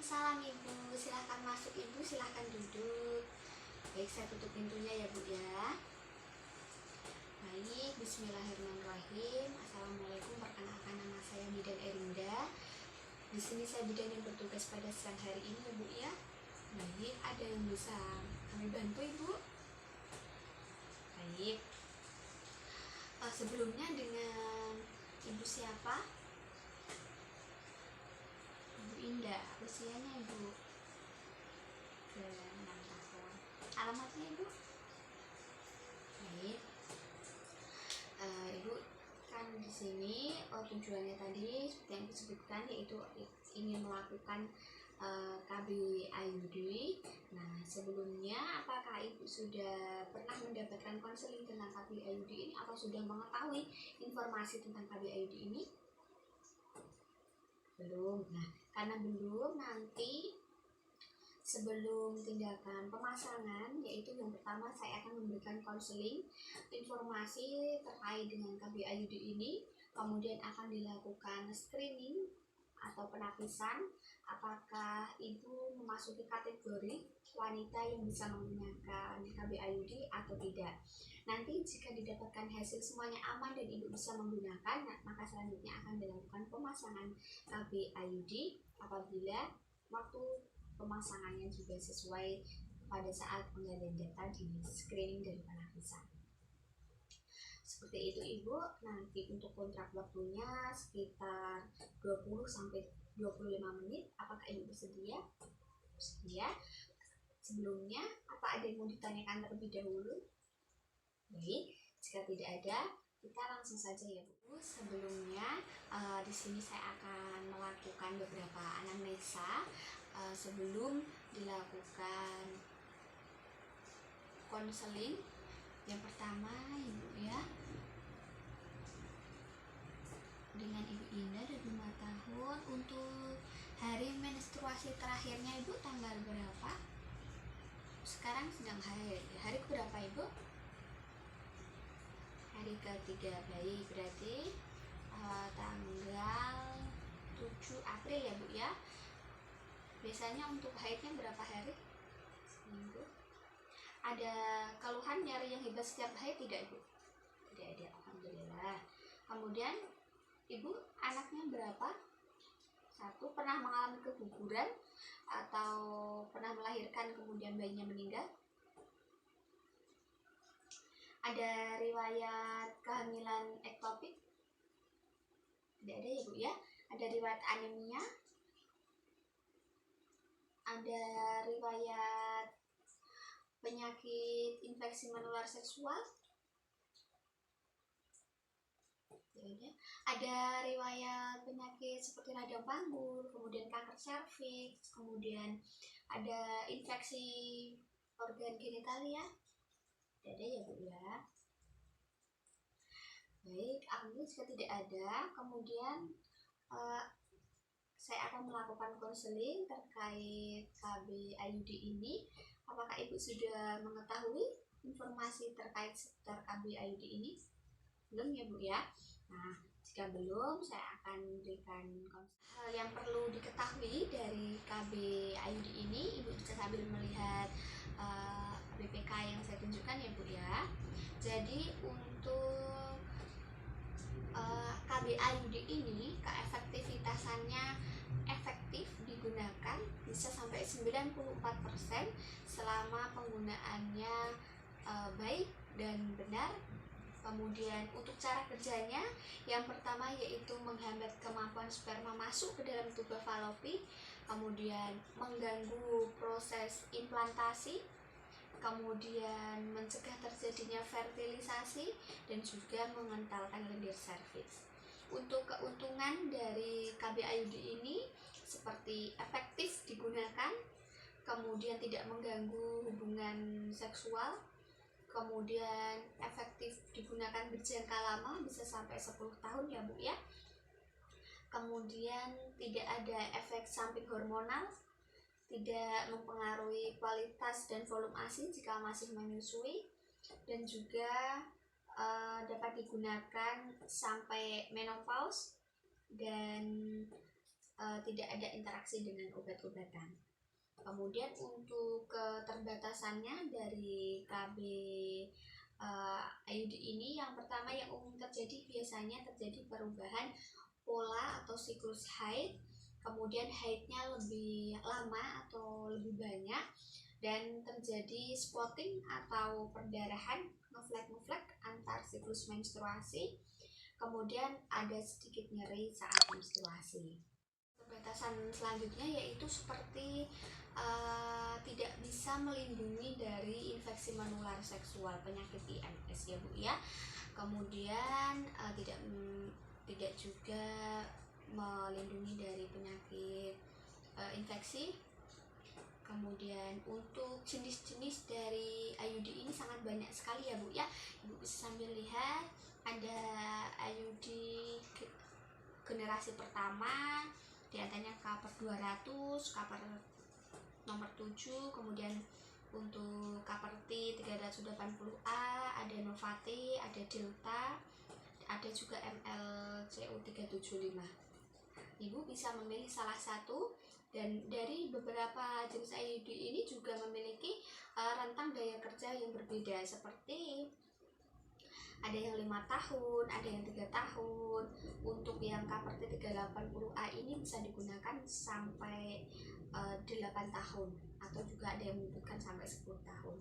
Waalaikumsalam Ibu, silahkan masuk Ibu, silahkan duduk. Baik, saya tutup pintunya ya Bu ya. Baik, bismillahirrahmanirrahim. Assalamualaikum, perkenalkan nama saya Bidan Erinda. Di sini saya bidan yang bertugas pada siang hari ini ya Bu ya. Baik, ada yang bisa kami bantu Ibu? Baik. Sebelumnya dengan Ibu siapa? Ibu Indah, usianya Ibu ke 6 tahun. Alamatnya Ibu? Baik. Ibu kan di sini tujuannya tadi seperti yang disebutkan yaitu ingin melakukan KB IUD. Nah, sebelumnya apakah Ibu sudah pernah mendapatkan konseling tentang KB IUD ini atau sudah mengetahui informasi tentang KB IUD ini? Belum. Nah, karena belum, nanti sebelum tindakan pemasangan, yaitu yang pertama saya akan memberikan konseling informasi terkait dengan KB IUD ini, kemudian akan dilakukan screening atau penapisan apakah Ibu memasuki kategori wanita yang bisa menggunakan KB IUD atau tidak. Nanti jika didapatkan hasil semuanya aman dan Ibu bisa menggunakan, maka selanjutnya akan dilakukan pemasangan KB IUD apabila waktu pemasangannya juga sesuai pada saat penggalian data di screening dan penapisan. Seperti itu Ibu. Nanti untuk kontrak waktunya sekitar 20 sampai 25 menit. Apakah Ibu bersedia? Bersedia. Sebelumnya apa ada yang mau ditanyakan terlebih dahulu? Baik, jika tidak ada, kita langsung saja ya Bu. Sebelumnya di sini saya akan melakukan beberapa anamnesa sebelum dilakukan konseling. Yang pertama Ibu ya, dengan Ibu Indah dan 5 tahun. Untuk hari menstruasi terakhirnya Ibu tanggal berapa? Sekarang sedang hari keberapa Ibu? Hari ketiga. Baik, berarti tanggal 7 April ya Bu ya. Biasanya untuk haidnya berapa hari? Seminggu. Ada keluhan nyari yang hebat setiap haid tidak Ibu? Tidak ada, alhamdulillah. Kemudian Ibu anaknya berapa? 1. Pernah mengalami keguguran atau pernah melahirkan kemudian bayinya meninggal? Ada riwayat kehamilan ektopik? Tidak ada ya Bu ya. Ada riwayat anemia? Ada riwayat penyakit infeksi menular seksual? Ada riwayat penyakit seperti radang panggul, kemudian kanker serviks, kemudian ada infeksi organ genitalia? Tidak ada ya Bu ya. Baik, alhamdulillah jika tidak ada, kemudian saya akan melakukan konseling terkait KB IUD ini. Apakah Ibu sudah mengetahui informasi terkait seputar KB IUD ini? Belum ya Bu ya. Nah, jika belum, saya akan memberikan hal yang perlu diketahui dari KB IUD ini. Ibu bisa sambil melihat BPK yang saya tunjukkan ya Bu ya. Jadi untuk KB IUD ini keefektivitasannya efektif digunakan bisa sampai 94% selama penggunaannya baik dan benar. Kemudian untuk cara kerjanya, yang pertama yaitu menghambat kemampuan sperma masuk ke dalam tuba falopi, kemudian mengganggu proses implantasi, kemudian mencegah terjadinya fertilisasi, dan juga mengentalkan lendir serviks. Untuk keuntungan dari KB IUD ini seperti efektif digunakan, kemudian tidak mengganggu hubungan seksual, kemudian efektif digunakan berjangka lama bisa sampai 10 tahun ya Bu ya. Kemudian tidak ada efek samping hormonal, tidak mempengaruhi kualitas dan volume ASI jika masih menyusui, dan juga dapat digunakan sampai menopause dan tidak ada interaksi dengan obat-obatan. Kemudian untuk keterbatasannya dari KB IUD ini, yang pertama yang umum terjadi biasanya terjadi perubahan pola atau siklus haid, kemudian haidnya lebih lama atau lebih banyak, dan terjadi spotting atau perdarahan, ngeflek antar siklus menstruasi, kemudian ada sedikit nyeri saat menstruasi. Batasan selanjutnya yaitu seperti tidak bisa melindungi dari infeksi menular seksual, penyakit IMS ya Bu ya. Kemudian tidak juga melindungi dari penyakit infeksi. Kemudian untuk jenis-jenis dari IUD ini sangat banyak sekali ya Bu ya. Ibu bisa sambil lihat, ada IUD generasi pertama, diantaranya Kaper 200, Kaper nomor 7, kemudian untuk Kaper T 380A, ada Novate, ada Delta, ada juga MLCU 375. Ibu bisa memilih salah satu, dan dari beberapa jenis IUD ini juga memiliki rentang daya kerja yang berbeda, seperti ada yang 5 tahun, ada yang 3 tahun. Untuk yang Kaper T380A ini bisa digunakan sampai 8 tahun, atau juga ada yang menyebutkan sampai 10 tahun.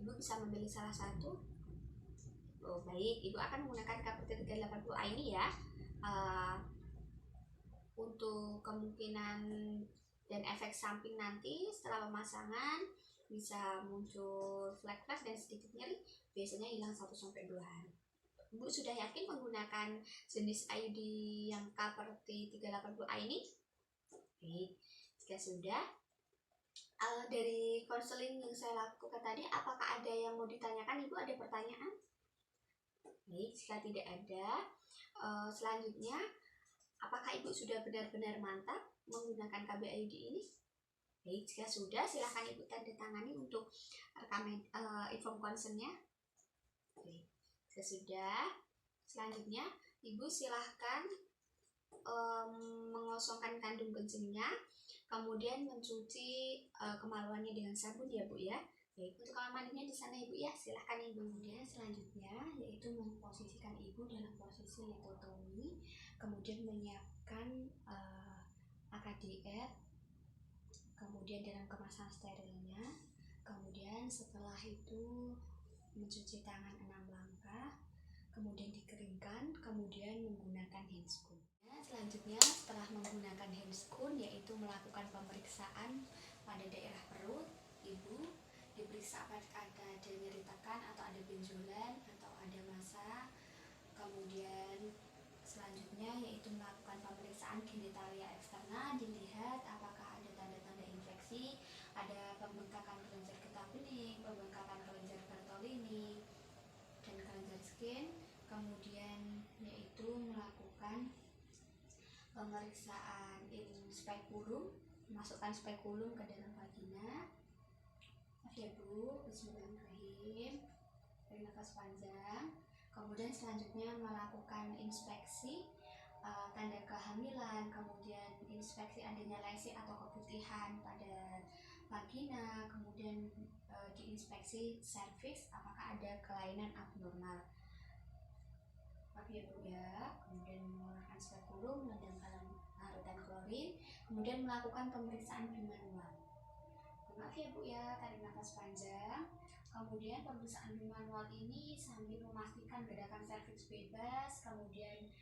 Ibu bisa memilih salah satu. Oh baik, Ibu akan menggunakan Kaper T380A ini ya. Untuk kemungkinan dan efek samping nanti setelah pemasangan bisa muncul flek-flek dan sedikit nyeri, biasanya hilang 1-2 hari. Ibu sudah yakin menggunakan jenis IUD yang Kaper T380A ini? Baik, jika sudah, dari konseling yang saya lakukan tadi, apakah ada yang mau ditanyakan? Ibu ada pertanyaan? Baik, jika tidak ada, selanjutnya, apakah Ibu sudah benar-benar mantap menggunakan KB IUD ini? Baik, jika sudah, silahkan Ibu tanda tangani untuk rekaman inform consentnya. Baik, jika sudah, selanjutnya Ibu silahkan mengosongkan kandung kencingnya, kemudian mencuci kemaluannya dengan sabun ya Bu ya. Baik, untuk kamar mandinya di sana Ibu ya, silahkan Ibu. Kemudian selanjutnya yaitu memposisikan Ibu dalam posisi letotomi, kemudian menyiapkan AKDR, kemudian dalam kemasan sterilnya, kemudian setelah itu mencuci tangan 6 langkah, kemudian dikeringkan, kemudian menggunakan handscoon. Selanjutnya setelah menggunakan handscoon yaitu melakukan pemeriksaan pada daerah perut Ibu, diperiksa apakah ada nyeri tekan atau ada benjolan atau ada massa. Kemudian selanjutnya yaitu melakukan pemeriksaan genitalia eksterna, dilihat apakah ada tanda-tanda infeksi, ada pembengkakan kelenjar getah bening, pembengkakan kelenjar Bartolini, dan kelenjar skin. Kemudian yaitu melakukan pemeriksaan spekulum, masukkan spekulum ke dalam vagina. Ya Bu, bismillahirrahmanirrahim, tarik nafas panjang. Kemudian selanjutnya melakukan inspeksi tanda kehamilan, kemudian inspeksi adanya lesi atau keputihan pada vagina, kemudian diinspeksi serviks apakah ada kelainan abnormal. Maaf ya Bu ya. Kemudian menggunakan spekulum, menambahkan larutan klorin, kemudian melakukan pemeriksaan bimanual. Maaf ya Bu ya, tarik nafas panjang. Kemudian pemeriksaan bimanual ini sambil memastikan gerakan serviks bebas, kemudian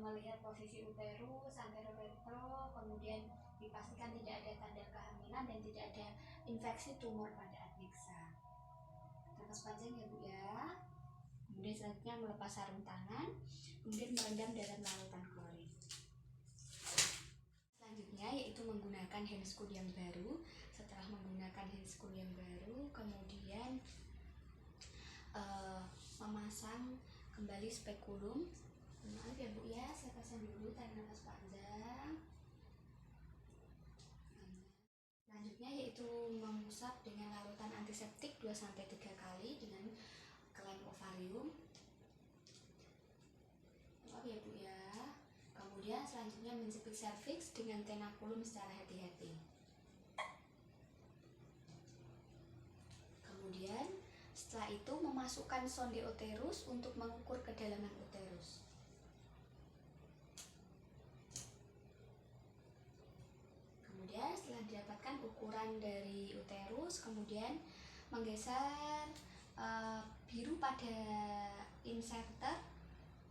melihat posisi uterus, anteroretro, kemudian dipastikan tidak ada tanda kehamilan dan tidak ada infeksi tumor pada adnexa. Nafas panjang ya Bu ya. Kemudian selanjutnya melepas sarung tangan, kemudian merendam dalam larutan klorin. Selanjutnya yaitu menggunakan handscoon yang baru. Setelah menggunakan handscoon yang baru, kemudian memasang kembali spekulum. Maaf ya Bu ya, saya pasang dulu, tarik nafas panjang. Selanjutnya yaitu mengusap dengan larutan antiseptik 2-3 kali dengan kelem ovarium. Maaf ya Bu ya. Kemudian Kemudian selanjutnya menjepit serviks dengan tenakulum secara hati-hati. Kemudian setelah itu memasukkan sonde uterus untuk mengukur kedalaman uterus. Kemudian setelah didapatkan ukuran dari uterus, kemudian menggeser biru pada inserter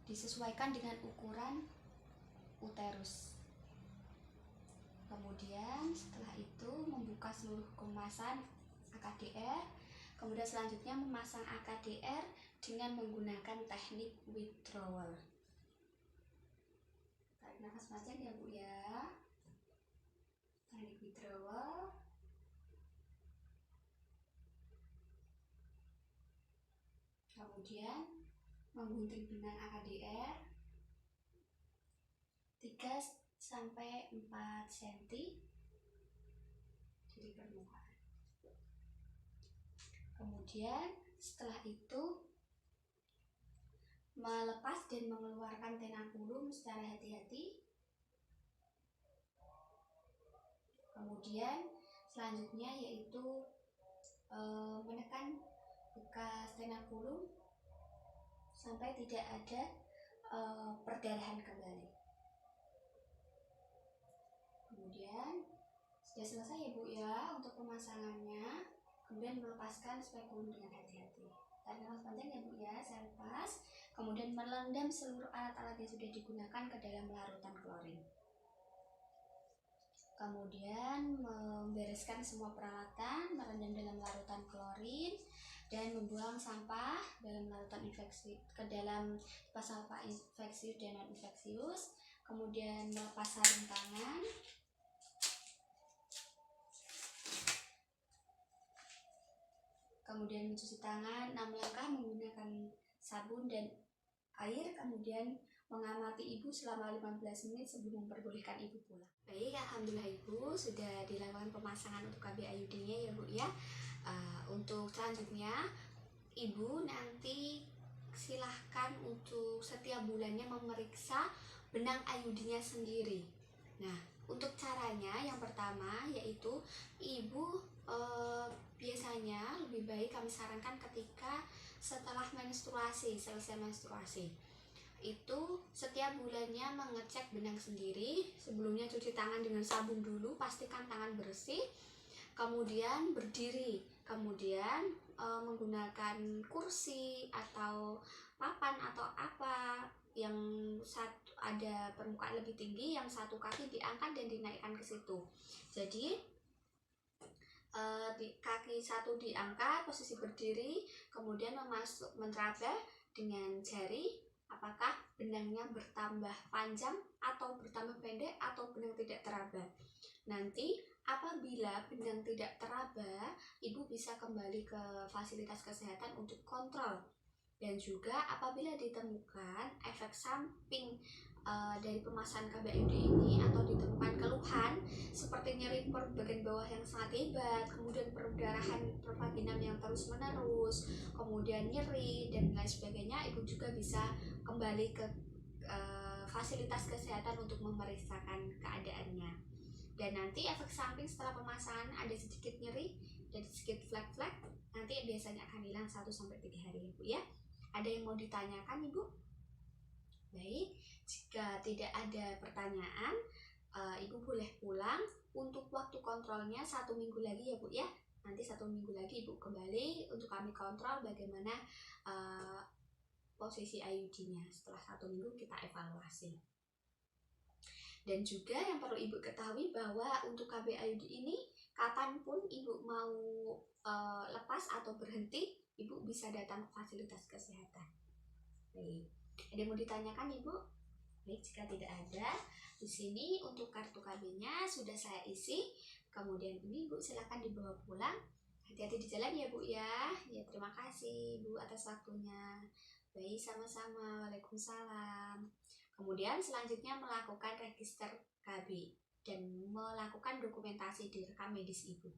disesuaikan dengan ukuran uterus. Kemudian setelah itu membuka seluruh kemasan AKDR. Kemudian selanjutnya memasang AKDR dengan menggunakan teknik withdrawal. Tarik nafas panjang ya Bu ya. Teknik withdrawal. Kemudian menggunting benang AKDR 3-4 cm dari permukaan. Kemudian setelah itu melepas dan mengeluarkan tenakulum secara hati-hati. Kemudian selanjutnya yaitu menekan bekas tenakulum sampai tidak ada perdarahan kembali. Kemudian sudah selesai ya Bu ya untuk pemasangannya. Kemudian melepaskan spekulum dengan hati-hati. Tarik nafas panjang ya Bu ya, saya lepas. Kemudian merendam seluruh alat-alat yang sudah digunakan ke dalam larutan klorin. Kemudian membereskan semua peralatan, merendam dalam larutan klorin dan membuang sampah dalam larutan infeksi ke dalam sampah infeksius dan non infeksius. Kemudian melepas sarung tangan. Kemudian mencuci tangan 6 langkah menggunakan sabun dan air, kemudian mengamati ibu selama 15 menit sebelum memperbolehkan ibu pulang. Baik, alhamdulillah ibu sudah dilakukan pemasangan untuk KB IUD-nya ya Bu ya. Untuk selanjutnya ibu nanti silahkan untuk setiap bulannya memeriksa benang IUD-nya sendiri. Nah, untuk caranya yang pertama yaitu ibu biasanya lebih baik kami sarankan ketika setelah menstruasi, selesai menstruasi itu setiap bulannya mengecek benang sendiri. Sebelumnya cuci tangan dengan sabun dulu, pastikan tangan bersih, kemudian berdiri, kemudian menggunakan kursi atau papan atau apa yang satu ada permukaan lebih tinggi, yang satu kaki diangkat dan dinaikkan ke situ. Jadi di kaki satu diangkat, posisi berdiri, kemudian menteraba dengan jari apakah benangnya bertambah panjang atau bertambah pendek atau benang tidak teraba. Nanti apabila benang tidak teraba, ibu bisa kembali ke fasilitas kesehatan untuk kontrol. Dan juga apabila ditemukan efek samping dari pemasangan KB IUD ini atau ditemukan keluhan seperti nyeri perut bagian bawah yang sangat hebat, kemudian perdarahan pervaginam yang terus menerus, kemudian nyeri dan lain sebagainya, ibu juga bisa kembali ke fasilitas kesehatan untuk memeriksakan keadaannya. Dan nanti efek samping setelah pemasangan ada sedikit nyeri dan sedikit flek-flek, nanti biasanya akan hilang 1-3 hari ya Bu ya. Ada yang mau ditanyakan Ibu? Baik, jika tidak ada pertanyaan, Ibu boleh pulang. Untuk waktu kontrolnya 1 minggu lagi ya Bu ya. Nanti 1 minggu lagi Ibu kembali untuk kami kontrol bagaimana posisi IUD-nya. Setelah 1 minggu kita evaluasi. Dan juga yang perlu Ibu ketahui bahwa untuk KB IUD ini kapanpun Ibu mau lepas atau berhenti, Ibu bisa datang ke fasilitas kesehatan. Baik, ada yang mau ditanyakan Ibu? Baik, jika tidak ada, di sini untuk kartu KB-nya sudah saya isi. Kemudian ini Ibu silakan dibawa pulang. Hati-hati di jalan ya Bu ya. Ya, terima kasih Bu atas waktunya. Baik, sama-sama. Waalaikumsalam. Kemudian selanjutnya melakukan register KB dan melakukan dokumentasi di rekam medis Ibu.